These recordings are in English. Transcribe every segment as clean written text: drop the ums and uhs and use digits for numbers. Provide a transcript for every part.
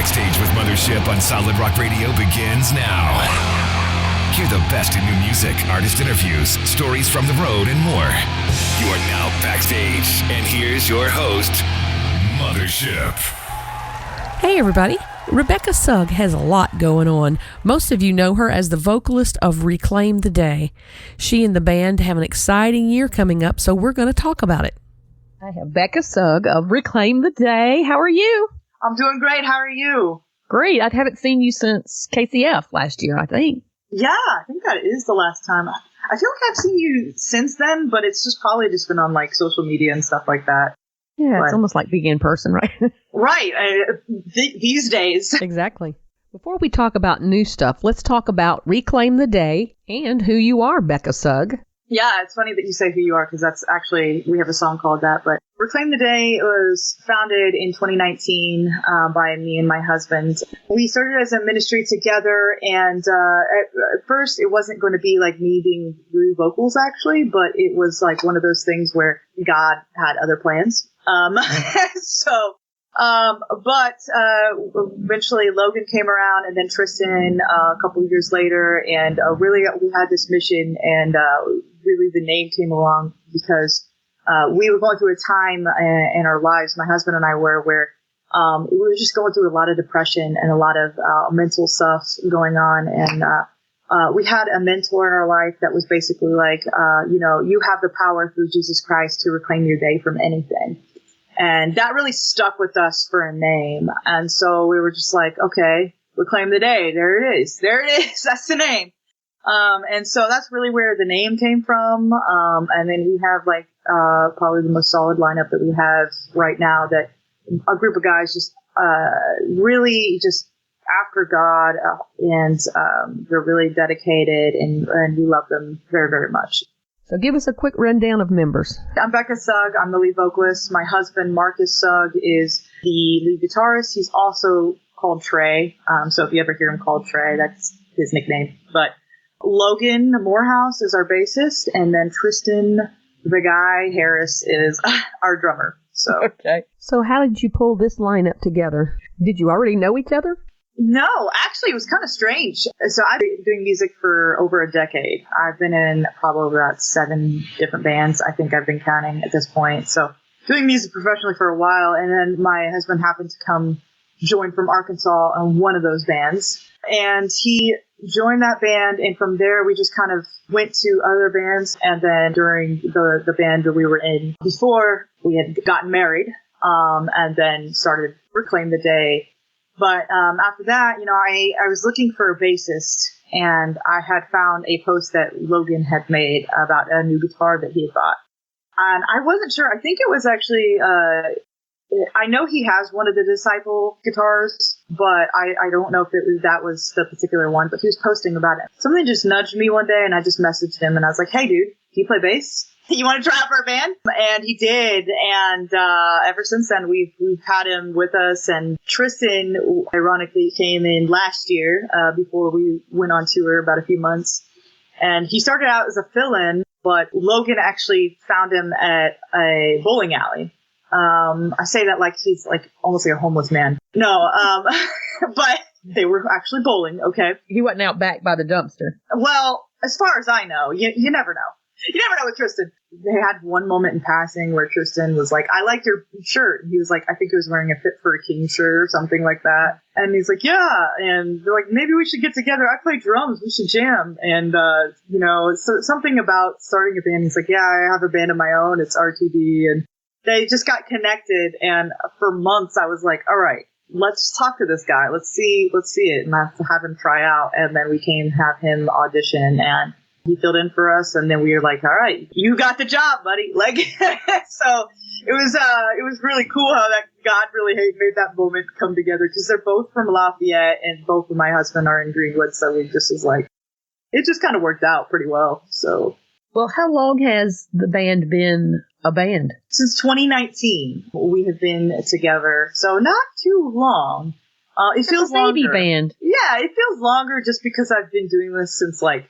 Backstage with Mothership on Solid Rock Radio begins now. Hear the best in new music, artist interviews, stories from the road, and more. You are now backstage, and here's your host, Mothership. Hey everybody, Rebecca Sugg has a lot going on. Most of you know her as the vocalist of Reclaim the Day. She and the band have an exciting year coming up, so we're going to talk about it. I have Becca Sugg of Reclaim the Day. How are you? I'm doing great. How are you? Great. I haven't seen you since KCF last year, I think. Yeah, I think that is the last time. I feel like I've seen you since then, but it's just probably just been on like social media and stuff like that. Yeah, it's almost like being in person, right? Right. These days. Exactly. Before we talk about new stuff, let's talk about Reclaim the Day and who you are, Becca Sugg. Yeah, it's funny that you say who you are because that's actually, we have a song called that. But Reclaim the Day was founded in 2019 by me and my husband. We started as a ministry together, and at first it wasn't going to be like me being really vocals actually, but it was like one of those things where God had other plans. But eventually Logan came around, and then Tristan a couple of years later, and really we had this mission, and really the name came along because we were going through a time in our lives, my husband and I were, where we were just going through a lot of depression and a lot of mental stuff going on, and we had a mentor in our life that was basically like, you have the power through Jesus Christ to reclaim your day from anything. And that really stuck with us for a name. And so we were just like, okay, Reclaim the Day. There it is. There it is. That's the name. And so that's really where the name came from. And then we have like, probably the most solid lineup that we have right now, that a group of guys just, really just after God, and, they're really dedicated, and we love them very, very much. So give us a quick rundown of members. I'm Becca Sugg. I'm the lead vocalist. My husband, Marcus Sugg, is the lead guitarist. He's also called Trey. So if you ever hear him called Trey, that's his nickname. But Logan Morehouse is our bassist. And then Tristan, the guy, Harris, is our drummer. So okay. So how did you pull this lineup together? Did you already know each other? No, actually, it was kind of strange. So I've been doing music for over a decade. I've been in probably about 7 different bands. I think I've been counting at this point. So doing music professionally for a while. And then my husband happened to come join from Arkansas on one of those bands. And he joined that band. And from there, we just kind of went to other bands. And then during the band that we were in before, we had gotten married, and then started Reclaim the Day. But after that, I was looking for a bassist, and I had found a post that Logan had made about a new guitar that he had bought. And I wasn't sure. I think it was actually, I know he has one of the Disciple guitars, but I don't know if that was the particular one, but he was posting about it. Something just nudged me one day, and I just messaged him, and I was like, hey, dude, can you play bass? You want to try out for a band? And he did. And ever since then, we've had him with us. And Tristan, ironically, came in last year before we went on tour about a few months. And he started out as a fill-in, but Logan actually found him at a bowling alley. I say that like he's like almost like a homeless man. No, but they were actually bowling, okay? He wasn't out back by the dumpster. Well, as far as I know, you never know. You never know with Tristan. They had one moment in passing where Tristan was like, I like your shirt. He was like, I think he was wearing a Fit for a King shirt or something like that. And he's like, yeah. And they're like, maybe we should get together. I play drums. We should jam. And, so something about starting a band. He's like, yeah, I have a band of my own. It's RTD. And they just got connected. And for months, I was like, all right, let's talk to this guy. Let's see it. And I have him try out. And then we have him audition, and he filled in for us, and then we were like, all right, you got the job, buddy. Like, so it was really cool how that God really made that moment come together, because they're both from Lafayette, and both of my husband are in Greenwood. So it just was like, it just kind of worked out pretty well. So, well, how long has the band been a band? Since 2019, we have been together. So not too long. It feels a baby longer. Band. Yeah, it feels longer just because I've been doing this since like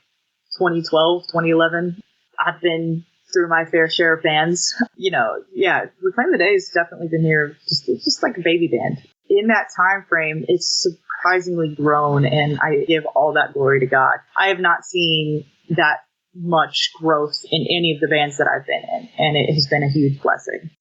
2012, 2011. I've been through my fair share of bands. Reclaim the Day has definitely been here, just like a baby band. in that time frame, it's surprisingly grown, and I give all that glory to God. I have not seen that much growth in any of the bands that I've been in, and it has been a huge blessing.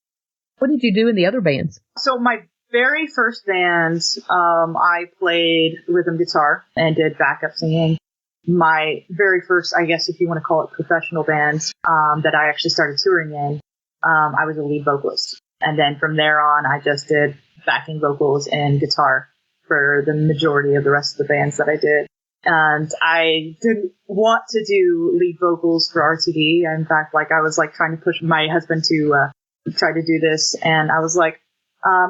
What did you do in the other bands? So my very first band, I played rhythm guitar and did backup singing. My very first, I guess if you want to call it professional band, that I actually started touring in, I was a lead vocalist. And then from there on, I just did backing vocals and guitar for the majority of the rest of the bands that I did. And I didn't want to do lead vocals for RTD. In fact, I was trying to push my husband to try to do this. And I was like,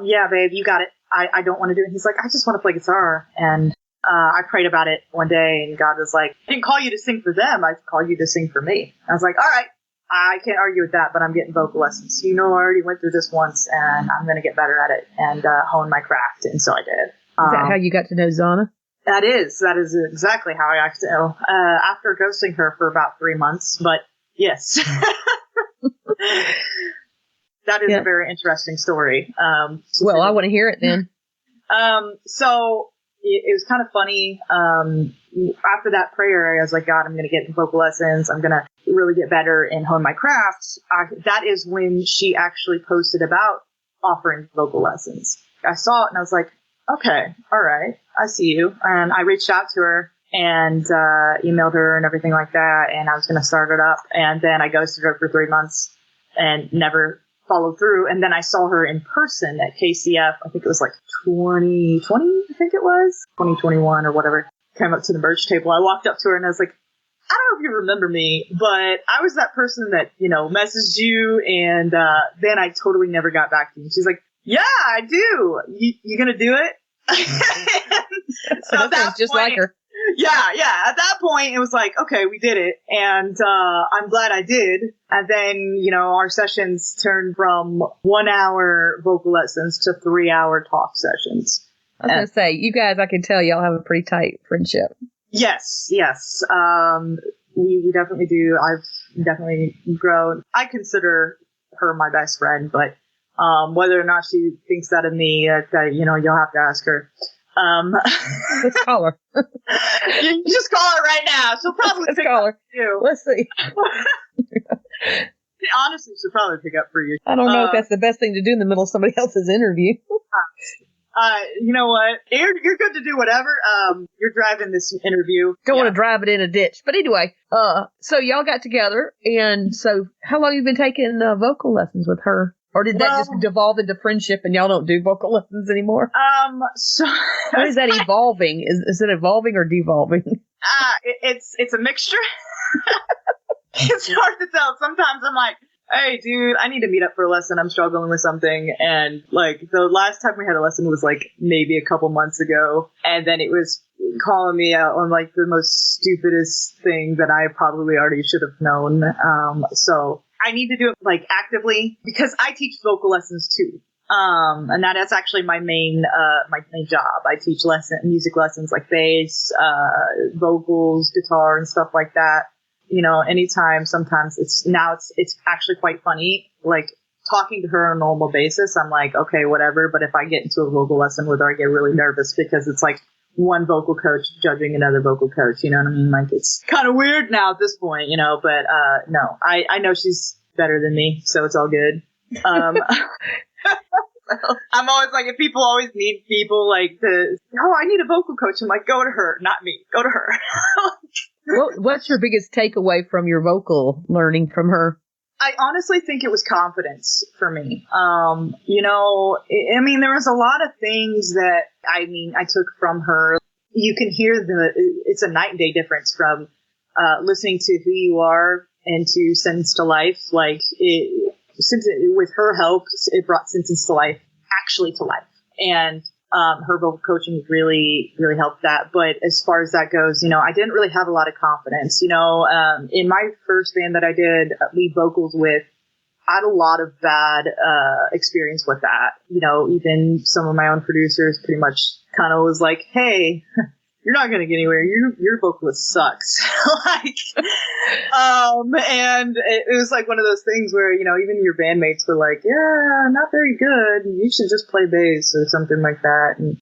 yeah, babe, you got it. I don't want to do it. He's like, I just want to play guitar. And I prayed about it one day, and God was like, I didn't call you to sing for them. I called you to sing for me. I was like, all right, I can't argue with that, but I'm getting vocal lessons. I already went through this once, and I'm going to get better at it and hone my craft. And so I did. Is that how you got to know Zana? That is exactly how I got to know. After ghosting her for about 3 months, but yes. That is a very interesting story. Well, I want to hear it then. So it was kind of funny. After that prayer, I was like, God, I'm going to get vocal lessons. I'm going to really get better and hone my craft. That is when she actually posted about offering vocal lessons. I saw it and I was like, okay, all right, I see you. And I reached out to her and emailed her and everything like that. And I was going to start it up. And then I ghosted her for 3 months and never followed through. And then I saw her in person at KCF. I think it was 2020, I think it was 2021 or whatever. Came up to the merch table. I walked up to her and I was like, I don't know if you remember me, but I was that person that, messaged you. And then I totally never got back to you. She's like, yeah, I do. You gonna do it? So that just like her. Yeah. At that point, it was like, okay, we did it. And I'm glad I did. And then, our sessions turned from 1 hour vocal lessons to 3 hour talk sessions. I was going to say, you guys, I can tell y'all have a pretty tight friendship. Yes. We definitely do. I've definitely grown. I consider her my best friend, but whether or not she thinks that of me, you'll have to ask her. Let's call her. You just call her right now. She'll probably pick up for you. Let's see. Honestly, she'll probably pick up for you. I don't know if that's the best thing to do in the middle of somebody else's interview. You know what? You're good to do whatever. You're driving this interview. Don't want to drive it in a ditch. But anyway, so y'all got together, and so how long have you been taking vocal lessons with her? Or did that just devolve into friendship and y'all don't do vocal lessons anymore? So what is that evolving? Is it evolving or devolving? It's a mixture. It's hard to tell. Sometimes I'm like, hey, dude, I need to meet up for a lesson. I'm struggling with something. And the last time we had a lesson was maybe a couple months ago. And then it was calling me out on the most stupidest thing that I probably already should have known. So I need to do it actively because I teach vocal lessons too. And that is actually my main job. I teach music lessons like bass, vocals, guitar, and stuff like that. Anytime, sometimes it's actually quite funny. Talking to her on a normal basis, I'm like, okay, whatever. But if I get into a vocal lesson with her, I get really nervous because it's one vocal coach judging another vocal coach. You know what I mean? It's kind of weird now at this point, but no, I know she's better than me, so it's all good. I'm always if people always need people I need a vocal coach. I'm like, go to her, not me. Go to her. What's your biggest takeaway from your vocal learning from her? I honestly think it was confidence for me. There was a lot of things that I took from her. You can hear it's a night and day difference from listening to Who You Are and to Sentence to Life. With her help, it brought Sentence to Life actually to life. And her vocal coaching really, really helped that. But as far as that goes, I didn't really have a lot of confidence. In my first band that I did lead vocals with, I had a lot of bad experience with that. Even some of my own producers pretty much kind of was like, hey, you're not going to get anywhere. Your vocalist sucks. And it was like one of those things where, you know, even your bandmates were like, yeah, not very good. You should just play bass or something like that. And,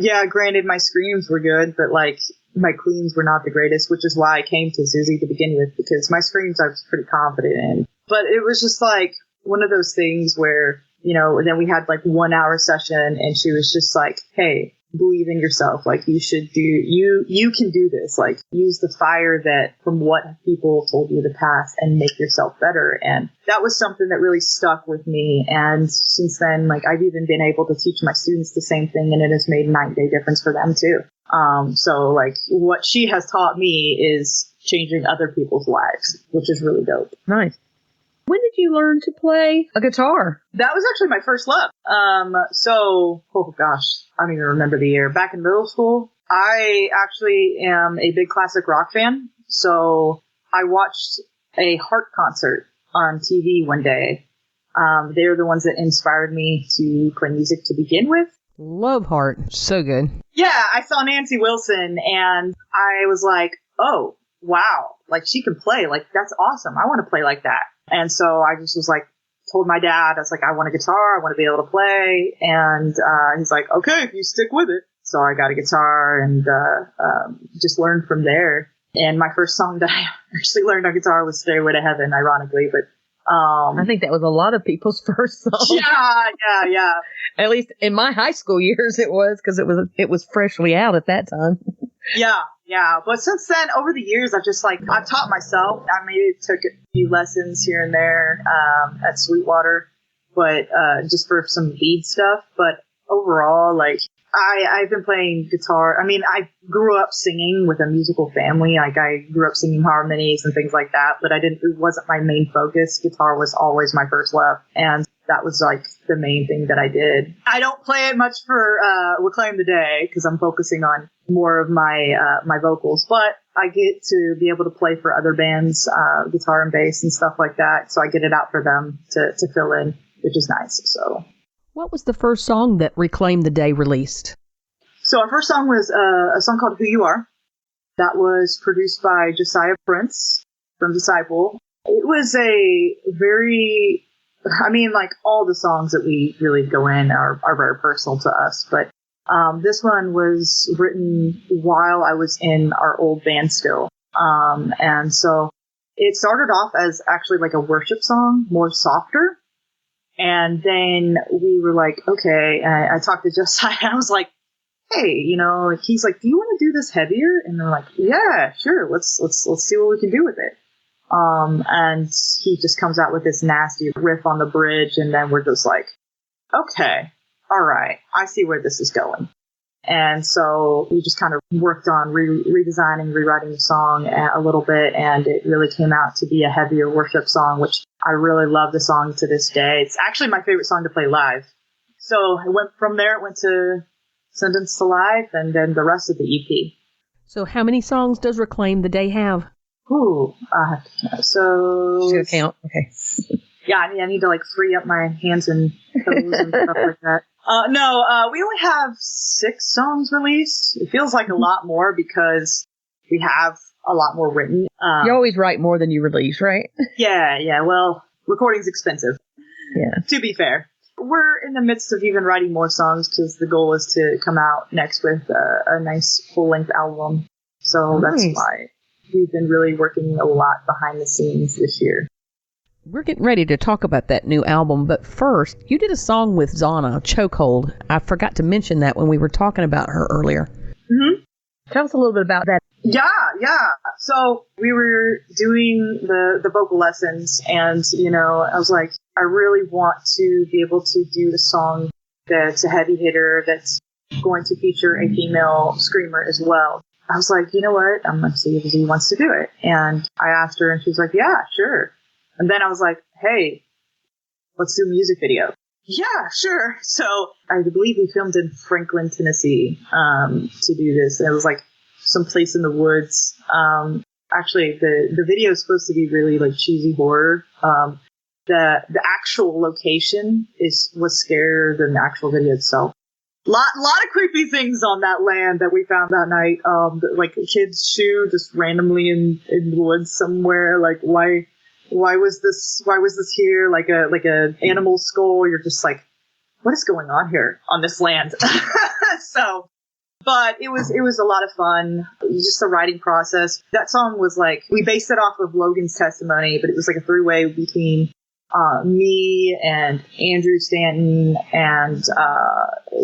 yeah, granted, my screams were good, but like my cleans were not the greatest, which is why I came to Susie to begin with, because my screams I was pretty confident in. But it was just like one of those things where, you know, then we had like 1 hour session and she was just like, hey, believe in yourself. Like you should do, you can do this. Like use the fire that from what people told you in the past and make yourself better. And that was something that really stuck with me. And since then, like I've even been able to teach my students the same thing, and it has made a night and day difference for them too. So like what she has taught me is changing other people's lives, which is really dope. Nice. When did you learn to play a guitar? That was actually my first love. Oh gosh, I don't even remember the year. Back in middle school, I actually am a big classic rock fan. So I watched a Heart concert on TV one day. They're the ones that inspired me to play music to begin with. Love Heart. So good. Yeah, I saw Nancy Wilson and I was like, oh, wow. Like she can play. Like that's awesome. I want to play like that. And so I just was like, told my dad, I was like, I want a guitar. I want to be able to play. And he's like, okay, if you stick with it. So I got a guitar and just learned from there. And my first song that I actually learned on guitar was Stairway to Heaven, ironically. But I think that was a lot of people's first song. Yeah. At least in my high school years it was, because it was freshly out at that time. Yeah. But since then, over the years, I've taught myself. I maybe took a few lessons here and there at Sweetwater, but just for some lead stuff. But overall, like I've been playing guitar. I mean, I grew up singing with a musical family. Like I grew up singing harmonies and things like that, but it wasn't my main focus. Guitar was always my first love. And that was like the main thing that I did. I don't play it much for Reclaim the Day because I'm focusing on more of my vocals, but I get to be able to play for other bands, guitar and bass and stuff like that. So I get it out for them to fill in, which is nice. So. What was the first song that Reclaim the Day released? So our first song was a song called Who You Are. That was produced by Josiah Prince from Disciple. It was a very, I mean, like all the songs that we really go in are very personal to us. But this one was written while I was in our old band still. And so it started off as actually like a worship song, more softer. And then we were like, okay, and I talked to Josiah, and I was like, hey, you know, he's like, do you want to do this heavier? And they're like, yeah, sure. Let's see what we can do with it. And he just comes out with this nasty riff on the bridge. And then we're just like, okay, all right, I see where this is going. And so we just kind of worked on redesigning, rewriting the song a little bit. And it really came out to be a heavier worship song, which I really love the song to this day. It's actually my favorite song to play live. So it went from there, it went to Sentence to Life, and then the rest of the EP. So how many songs does Reclaim the Day have? Ooh, I have to count. So... She's gonna count, okay. Yeah, I need to like free up my hands and toes and stuff like that. We only have 6 songs released. It feels like a lot more because we have a lot more written. You always write more than you release, right? Yeah. Well, recording's expensive. Yeah. To be fair. We're in the midst of even writing more songs because the goal is to come out next with a nice full-length album. So nice. That's why we've been really working a lot behind the scenes this year. We're getting ready to talk about that new album, but first, you did a song with Zana, Chokehold. I forgot to mention that when we were talking about her earlier. Mm-hmm. Tell us a little bit about that. Yeah. So we were doing the vocal lessons, and, you know, I was like, I really want to be able to do a song that's a heavy hitter, that's going to feature a female screamer as well. I was like, you know what? I'm going to see if Z wants to do it. And I asked her, and she's like, yeah, sure. And then I was like, hey, let's do a music video. Yeah, sure. So I believe we filmed in Franklin, Tennessee, to do this. And it was like some place in the woods. Actually, the video is supposed to be really like cheesy horror. The actual location was scarier than the actual video itself. Lot of creepy things on that land that we found that night. Like a kid's shoe just randomly in the woods somewhere. Like why was this here? Like a animal skull. You're just like, what is going on here on this land? So, but it was a lot of fun. It was just the writing process. That song was like, we based it off of Logan's testimony, but it was like a 3-way between me and Andrew Stanton and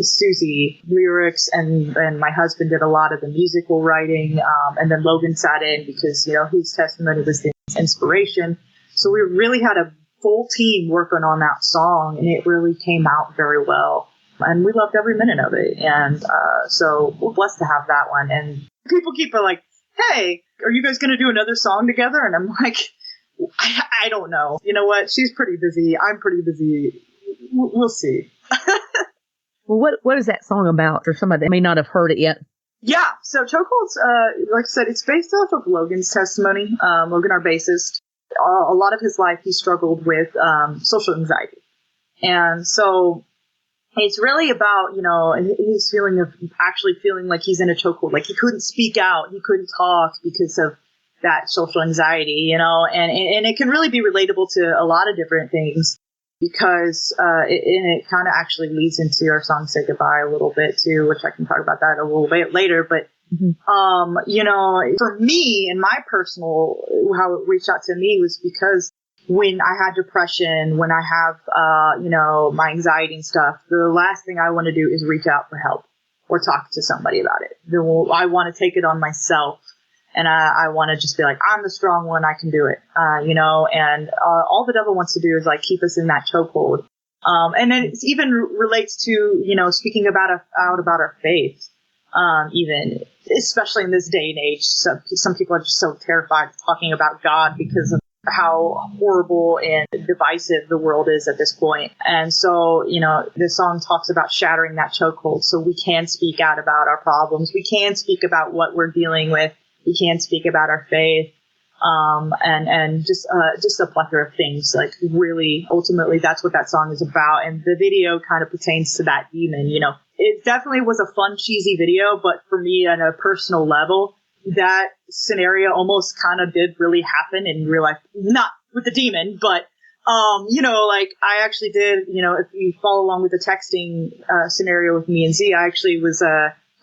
Susie lyrics, and my husband did a lot of the musical writing, and then Logan sat in because, you know, his testimony was the inspiration. So we really had a full team working on that song, and it really came out very well. And we loved every minute of it. And so we're blessed to have that one. And people keep like, hey, are you guys going to do another song together? And I'm like, I don't know. You know what? She's pretty busy. I'm pretty busy. We'll see. Well, what is that song about for somebody that may not have heard it yet? Yeah. So Chokeholds, like I said, it's based off of Logan's testimony. Logan, our bassist, a lot of his life, he struggled with social anxiety. And so it's really about, you know, his feeling of actually feeling like he's in a chokehold. Like he couldn't speak out. He couldn't talk because of that social anxiety, you know, and it can really be relatable to a lot of different things because it kind of actually leads into our song Say Goodbye a little bit too, which I can talk about that a little bit later. But, you know, for me and my personal, how it reached out to me was because when I had depression, when I have, you know, my anxiety and stuff, the last thing I want to do is reach out for help or talk to somebody about it. I want to take it on myself. And I want to just be like, I'm the strong one. I can do it, you know, and all the devil wants to do is like keep us in that chokehold. And then it even relates to, you know, speaking out about our faith, even especially in this day and age. Some people are just so terrified of talking about God because of how horrible and divisive the world is at this point. And so, you know, the song talks about shattering that chokehold so we can speak out about our problems. We can speak about what we're dealing with. We can speak about our faith, and just a plethora of things. Like really, ultimately, that's what that song is about. And the video kind of pertains to that demon. You know, it definitely was a fun, cheesy video, but for me, on a personal level, that scenario almost kind of did really happen in real life. Not with the demon, but you know, like I actually did. You know, if you follow along with the texting scenario with me and Z, I actually was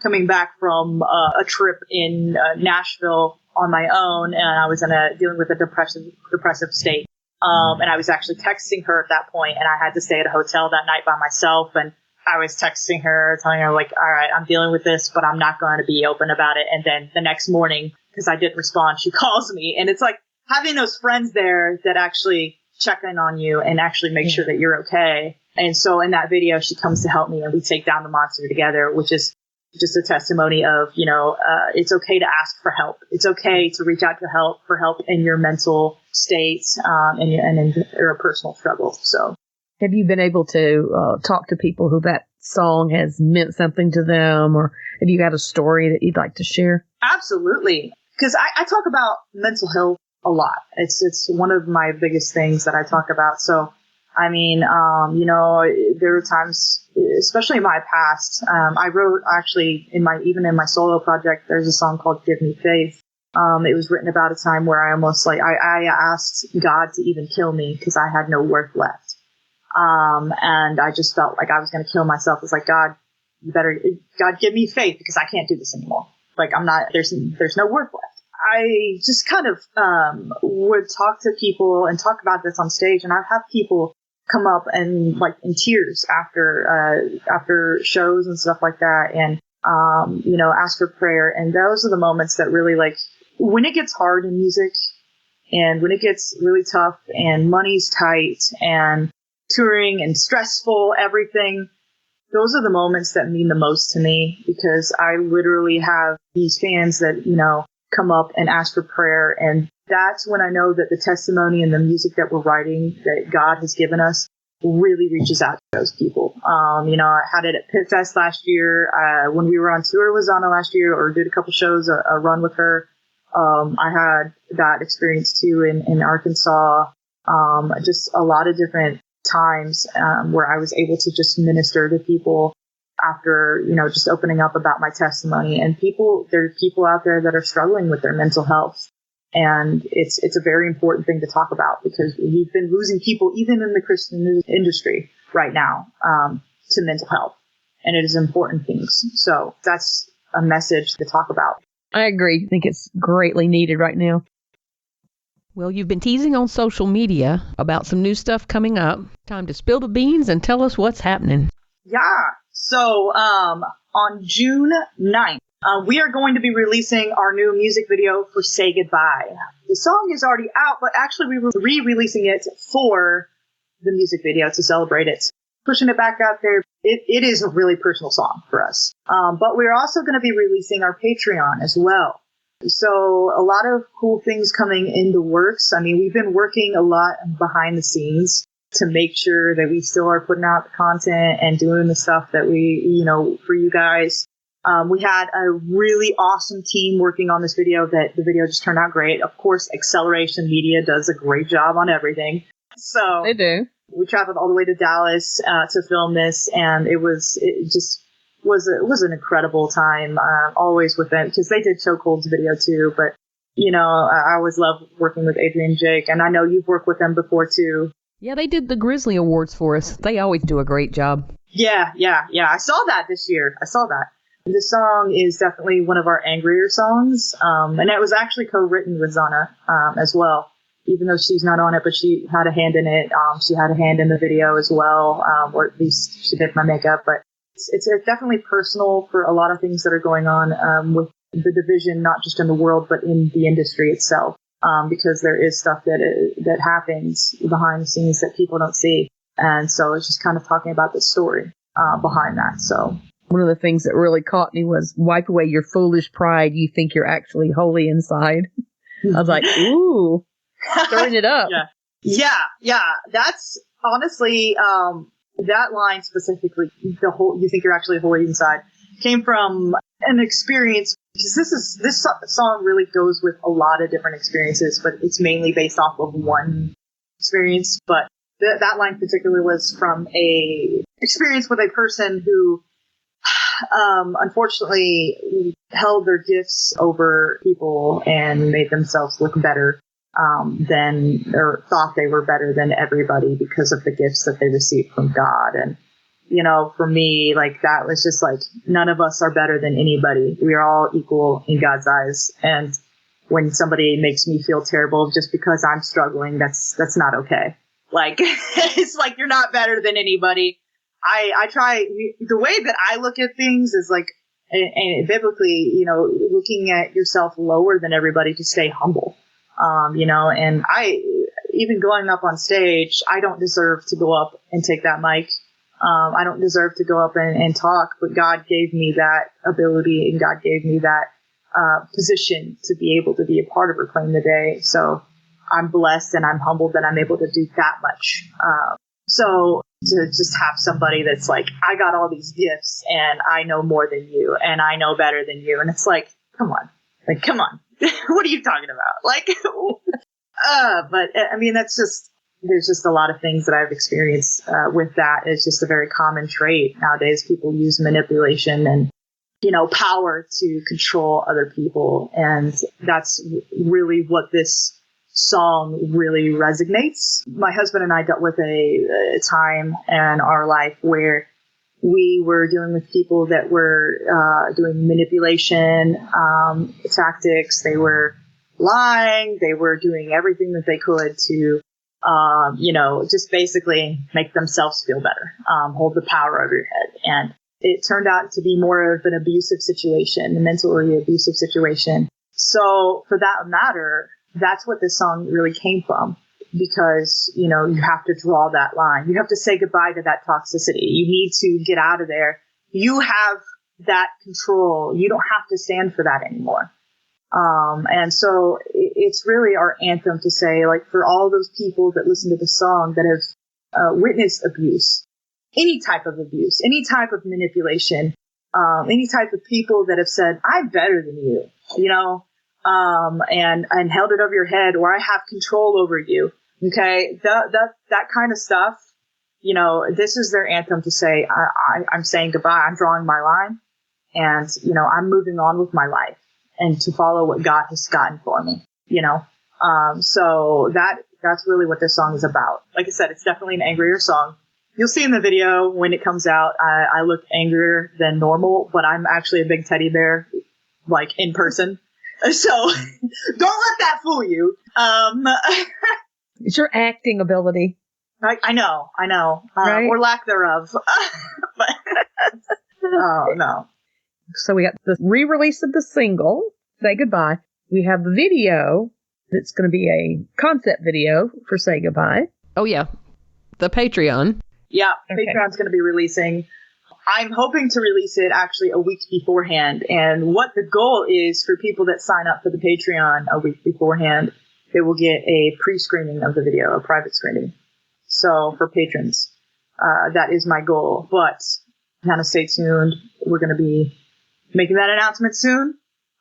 coming back from a trip in Nashville on my own, and I was dealing with a depressive state. And I was actually texting her at that point, and I had to stay at a hotel that night by myself. And I was texting her, telling her like, all right, I'm dealing with this, but I'm not going to be open about it. And then the next morning, because I didn't respond, she calls me, and it's like having those friends there that actually check in on you and actually make sure that you're okay. And so in that video, she comes to help me, and we take down the monster together, which is just a testimony of, you know, it's okay to ask for help. It's okay to reach out for help in your mental state, and in your personal struggle. So, have you been able to talk to people who that song has meant something to them, or have you got a story that you'd like to share? Absolutely, because I talk about mental health a lot. It's one of my biggest things that I talk about. So, I mean, you know, there were times, especially in my past, I wrote actually in my solo project, there's a song called Give Me Faith. It was written about a time where I almost like, I asked God to even kill me because I had no worth left. And I just felt like I was going to kill myself. It's like, God, God, give me faith because I can't do this anymore. Like there's no worth left. I just kind of, would talk to people and talk about this on stage, and I'd have people come up and like in tears after shows and stuff like that, and you know, ask for prayer. And those are the moments that really, like, when it gets hard in music and when it gets really tough and money's tight and touring and stressful, everything, those are the moments that mean the most to me, because I literally have these fans that, you know, come up and ask for prayer. And that's when I know that the testimony and the music that we're writing, that God has given us, really reaches out to those people. You know, I had it at Pit Fest last year. When we were on tour with Zana last year, or did a couple shows, a run with her. I had that experience too in Arkansas. Just a lot of different times where I was able to just minister to people after, just opening up about my testimony. And there are people out there that are struggling with their mental health. And it's a very important thing to talk about, because we've been losing people, even in the Christian industry right now, to mental health. And it is important things. So that's a message to talk about. I agree. I think it's greatly needed right now. Well, you've been teasing on social media about some new stuff coming up. Time to spill the beans and tell us what's happening. Yeah. So on June 9th, we are going to be releasing our new music video for Say Goodbye. The song is already out, but actually we were re-releasing it for the music video to celebrate it. Pushing it back out there. It is a really personal song for us. But we're also going to be releasing our Patreon as well. So a lot of cool things coming in the works. I mean, we've been working a lot behind the scenes to make sure that we still are putting out the content and doing the stuff that we, for you guys. We had a really awesome team working on this video that the video just turned out great. Of course, Acceleration Media does a great job on everything. So They do. We traveled all the way to Dallas to film this, and it was an incredible time, always with them, because they did Chokehold's video too. But, I always love working with Adrian and Jake, and I know you've worked with them before too. Yeah, they did the Grizzly Awards for us. They always do a great job. Yeah. I saw that this year. I saw that. The song is definitely one of our angrier songs, and it was actually co-written with Zana as well. Even though she's not on it, but she had a hand in it. She had a hand in the video as well, or at least she did my makeup. But it's definitely personal for a lot of things that are going on with the division, not just in the world, but in the industry itself. Because there is stuff that happens behind the scenes that people don't see. And so it's just kind of talking about the story behind that. So one of the things that really caught me was wipe away your foolish pride. You think you're actually holy inside. I was like, ooh. Stirring it up. Yeah. That's honestly, that line specifically, you think you're actually holy inside, came from an experience, because this song really goes with a lot of different experiences, but it's mainly based off of one experience. But that line particularly was from a experience with a person who, unfortunately held their gifts over people and made themselves look better or thought they were better than everybody because of the gifts that they received from God. And, for me, that was just none of us are better than anybody. We are all equal in God's eyes. And when somebody makes me feel terrible just because I'm struggling, that's not okay. It's you're not better than anybody. I try, the way that I look at things is and biblically, looking at yourself lower than everybody to stay humble. And even going up on stage, I don't deserve to go up and take that mic. I don't deserve to go up and talk, but God gave me that ability, and God gave me that position to be able to be a part of Reclaim the Day. So I'm blessed and I'm humbled that I'm able to do that much. So to just have somebody that's I got all these gifts and I know more than you and I know better than you. And it's come on. What are you talking about? But I mean, there's just a lot of things that I've experienced with that. It's just a very common trait nowadays. People use manipulation and, power to control other people. And that's really what this song really resonates. My husband and I dealt with a time in our life where we were dealing with people that were doing manipulation tactics. They were lying. They were doing everything that they could to, just basically make themselves feel better, hold the power over your head. And it turned out to be more of an abusive situation, a mentally abusive situation. So for that matter, that's what this song really came from. Because, you have to draw that line. You have to say goodbye to that toxicity. You need to get out of there. You have that control. You don't have to stand for that anymore. And so it's really our anthem to say, for all those people that listen to the song that have witnessed abuse, any type of abuse, any type of manipulation, any type of people that have said, I'm better than you, and held it over your head, or I have control over you. Okay. That kind of stuff this is their anthem to say, I'm saying goodbye. I'm drawing my line, and, I'm moving on with my life and to follow what God has gotten for me, so that's really what this song is about. Like I said, it's definitely an angrier song. You'll see in the video when it comes out, I look angrier than normal, but I'm actually a big teddy bear, like in person. So don't let that fool you. It's your acting ability. I know, right? Or lack thereof. But, oh no. So we got the re-release of the single, Say Goodbye. We have the video that's going to be a concept video for Say Goodbye. Oh yeah, the Patreon. Yeah, okay. Patreon's going to be releasing. I'm hoping to release it actually a week beforehand. And what the goal is for people that sign up for the Patreon a week beforehand, they will get a pre-screening of the video, a private screening. So for patrons, that is my goal. But kind of stay tuned. We're going to be making that announcement soon.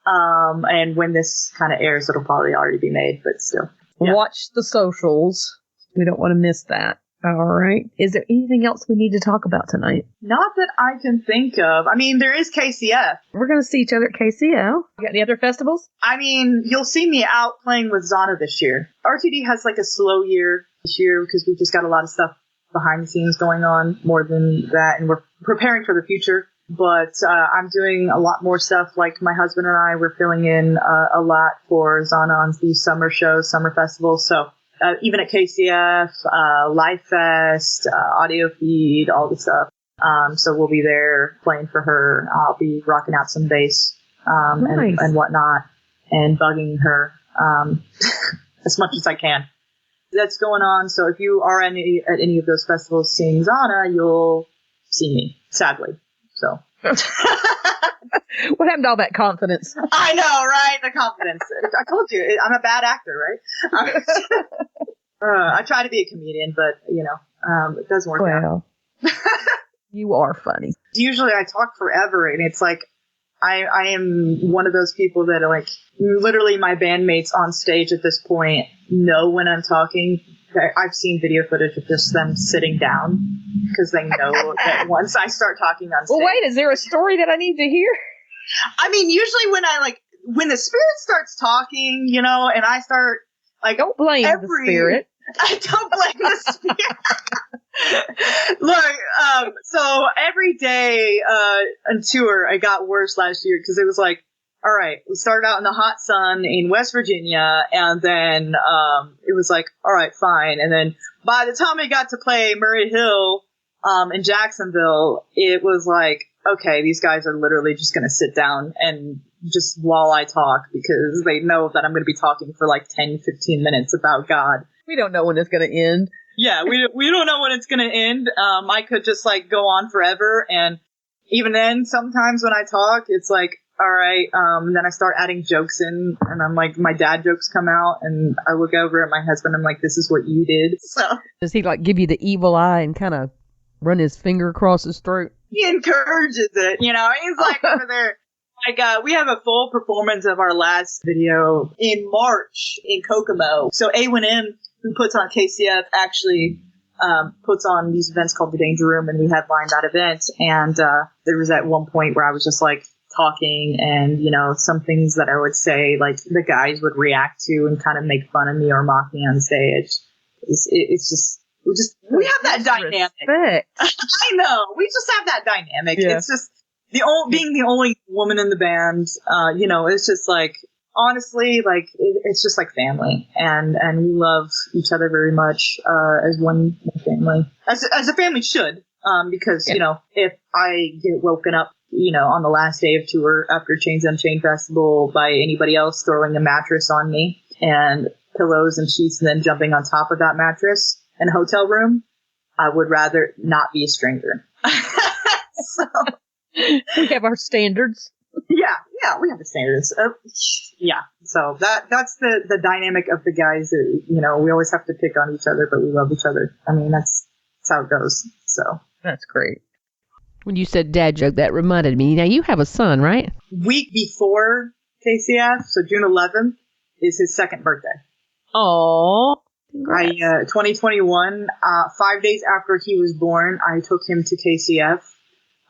And when this kind of airs, it'll probably already be made, but still. Yeah. Watch the socials. We don't want to miss that. All right. Is there anything else we need to talk about tonight? Not that I can think of. I mean, there is KCF. We're going to see each other at KCF. You got any other festivals? I mean, you'll see me out playing with Zana this year. RTD has like a slow year this year because we've just got a lot of stuff behind the scenes going on more than that. And we're preparing for the future. But I'm doing a lot more stuff. Like my husband and I were filling in a lot for Zana on these summer shows, summer festivals. So even at KCF, Live Fest, Audio Feed, all the stuff. So we'll be there playing for her. I'll be rocking out some bass nice. and whatnot and bugging her as much as I can. That's going on. So if you are at any of those festivals seeing Zana, you'll see me, sadly. So. What happened to all that confidence? I know, right? The confidence. I told you, I'm a bad actor, right? I try to be a comedian, but, it doesn't work out. You are funny. Usually I talk forever, and it's like, I am one of those people that are like, literally my bandmates on stage at this point know when I'm talking. I've seen video footage of just them sitting down because they know that once I start talking on stage. Well, wait, is there a story that I need to hear? I mean, usually when the spirit starts talking, and I start don't blame the spirit. I don't blame the spirit. Look, so every day on tour, I got worse last year because it was like, all right, we started out in the hot sun in West Virginia, and then it was like, all right, fine. And then by the time we got to play Murray Hill in Jacksonville, it was like, okay, these guys are literally just going to sit down and just while I talk because they know that I'm going to be talking for like 10, 15 minutes about God. We don't know when it's going to end. Yeah, we don't know when it's going to end. I could just go on forever. And even then, sometimes when I talk, it's like, all right. And then I start adding jokes in, and I'm like, my dad jokes come out, and I look over at my husband. I'm like, this is what you did. So does he give you the evil eye and kind of run his finger across his throat? He encourages it. He's like over there. We have a full performance of our last video in March in Kokomo. So A1M, who puts on KCF, actually puts on these events called the Danger Room, and we headlined that event. And there was at one point where I was just talking and, some things that I would say, the guys would react to and kind of make fun of me or mock me on stage. It's just, we have that dynamic. Respect. I know. We just have that dynamic. Yeah. It's just being the only woman in the band, it's just honestly, it's just like family, and we love each other very much, as one family, as a family should, because, if I get woken up, on the last day of tour after Chains Unchained Festival by anybody else throwing a mattress on me and pillows and sheets and then jumping on top of that mattress in a hotel room, I would rather not be a stranger. So we have our standards. Yeah, we have the standards. So that's the dynamic of the guys that, we always have to pick on each other, but we love each other. I mean, that's how it goes. So that's great. When you said dad joke, that reminded me. Now, you have a son, right? Week before KCF, so June 11th, is his second birthday. Oh, Congrats. 2021, 5 days after he was born, I took him to KCF.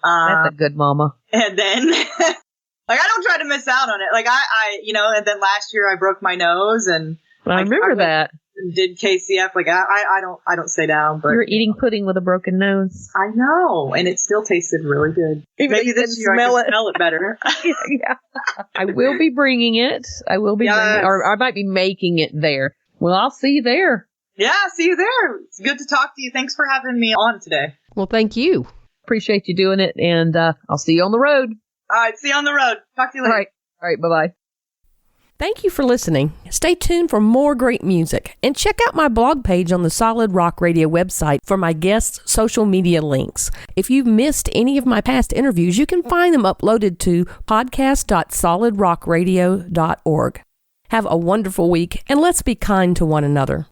That's a good mama. And then, like, I don't try to miss out on it. Like, and then last year I broke my nose, and I remember that. Did KCF. Like, I don't stay down, but. You're eating pudding with a broken nose. I know, and it still tasted really good. Maybe this year I can smell it better. Yeah. I will be bringing it. Bringing, or I might be making it there. Well, I'll see you there. Yeah, see you there. It's good to talk to you. Thanks for having me on today. Well, thank you. Appreciate you doing it, and I'll see you on the road. All right, see you on the road. Talk to you later. All right, bye-bye. Thank you for listening. Stay tuned for more great music, and check out my blog page on the Solid Rock Radio website for my guests' social media links. If you've missed any of my past interviews, you can find them uploaded to podcast.solidrockradio.org. Have a wonderful week, and let's be kind to one another.